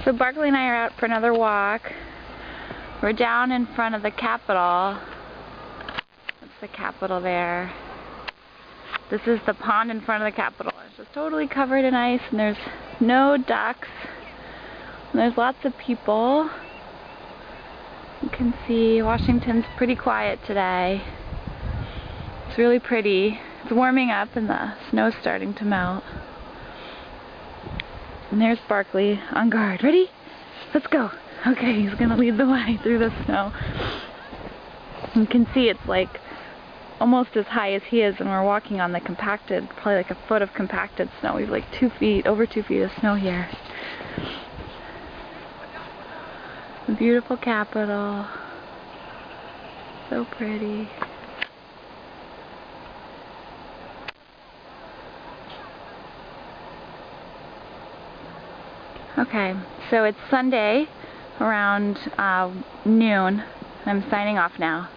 So Barclay and I are out for another walk. We're down in front of the Capitol. That's the Capitol there. This is the pond in front of the Capitol. It's just totally covered in ice, and there's no ducks. And there's lots of people. You can see Washington's pretty quiet today. It's really pretty. It's warming up and the snow's starting to melt. And there's Barclay on guard. Ready? Let's go. Okay, he's gonna lead the way through the snow. You can see it's like almost as high as he is, and we're walking on the compacted, probably like a foot of compacted snow. We have like 2 feet, over 2 feet of snow here. The beautiful Capitol. So pretty. Okay, so it's Sunday around noon. I'm signing off now.